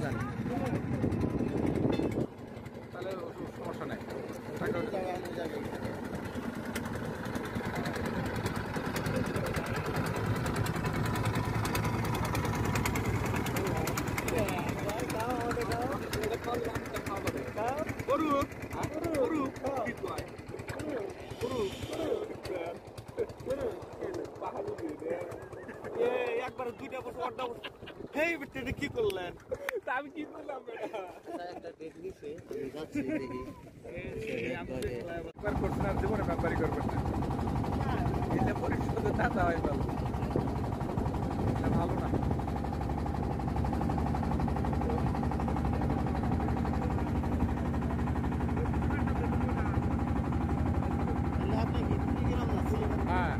জানি তাহলে সমস্যা নাই টাকা যাবে একবার 2টা বছর 8টা বছর হেই বিটে কি করলেন আমি কি করলাম একটা ডেট দিছে আমি যাচ্ছি দেখি একবার করছেন আর জীবনে ব্যাপারই করবেন না এটা পরিশোধে দাদা হয় ভালো ভালো না হ্যাঁ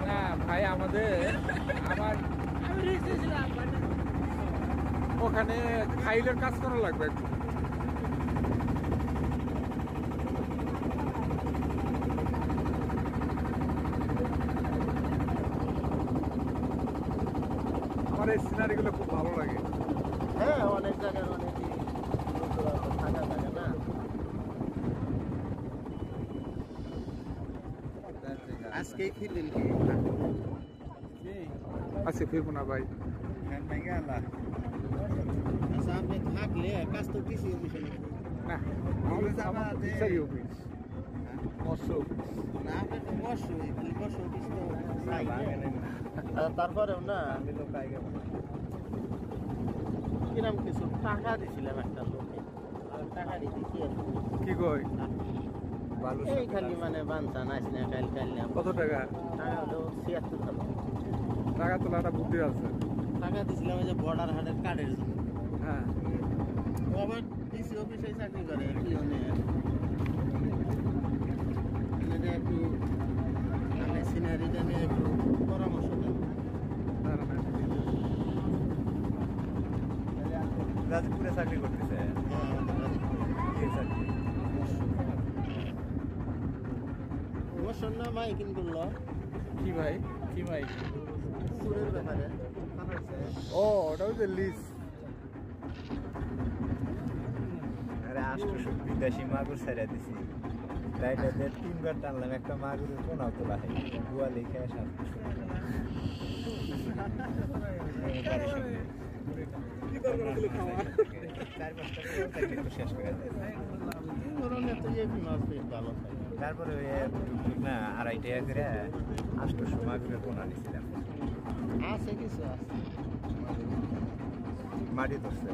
না ভাই আমার ওখানে ফাইলের কাজ করা লাগবে একটু আমার এই সিনারিগুলো খুব ভালো লাগে হ্যাঁ অনেক জায়গায় অনেকই থাকা থাকে না আজকেই ফিরলেন কি আচ্ছা ফিরবো না ভাই আচ্ছা আপনি থাকলে কাজ তো কৃষি অফিসে না আমার ফিশারি অফিস মৎস্য অফিস না আপনি তো মৎস্য অফিস তো তারপরেও না আমি তো কিরম কিছু টাকা দিছিলাম একটা লোকে টাকা দিয়েছি কি কই এই খালি মানে বানতাম আস না কাল না কত টাকা টাকা হলো ৭৬ টাকা তোলাটা বুদ্ধি আছে টাকা দিয়েছিলাম ওই যে বর্ডার হাটের কার্ডের জন্য হ্যাঁ ও আবার ডিসি অফিসে চাকরি করে পিওনে একটু মানে সিনারিটা নিয়ে একটু পরামর্শ দেন রাজপুরে চাকরি করতেছে অবসর না মাইকিং করলো কি ভাই কি ভাই সুরের ব্যাপারে ও ওটা হচ্ছে লিজ আরে 800 বিদেশি মাগুর ছেড়ে দিছি তাই 3বার টানলাম একটা মাগুরের কোনাও তোলা হয় গুয়া লিখে 700 তারপরে না 2.5 টাকা করে 800 মাগুরের কোনা নিছিলাম আছে কিছু আছে মাটি ধরছে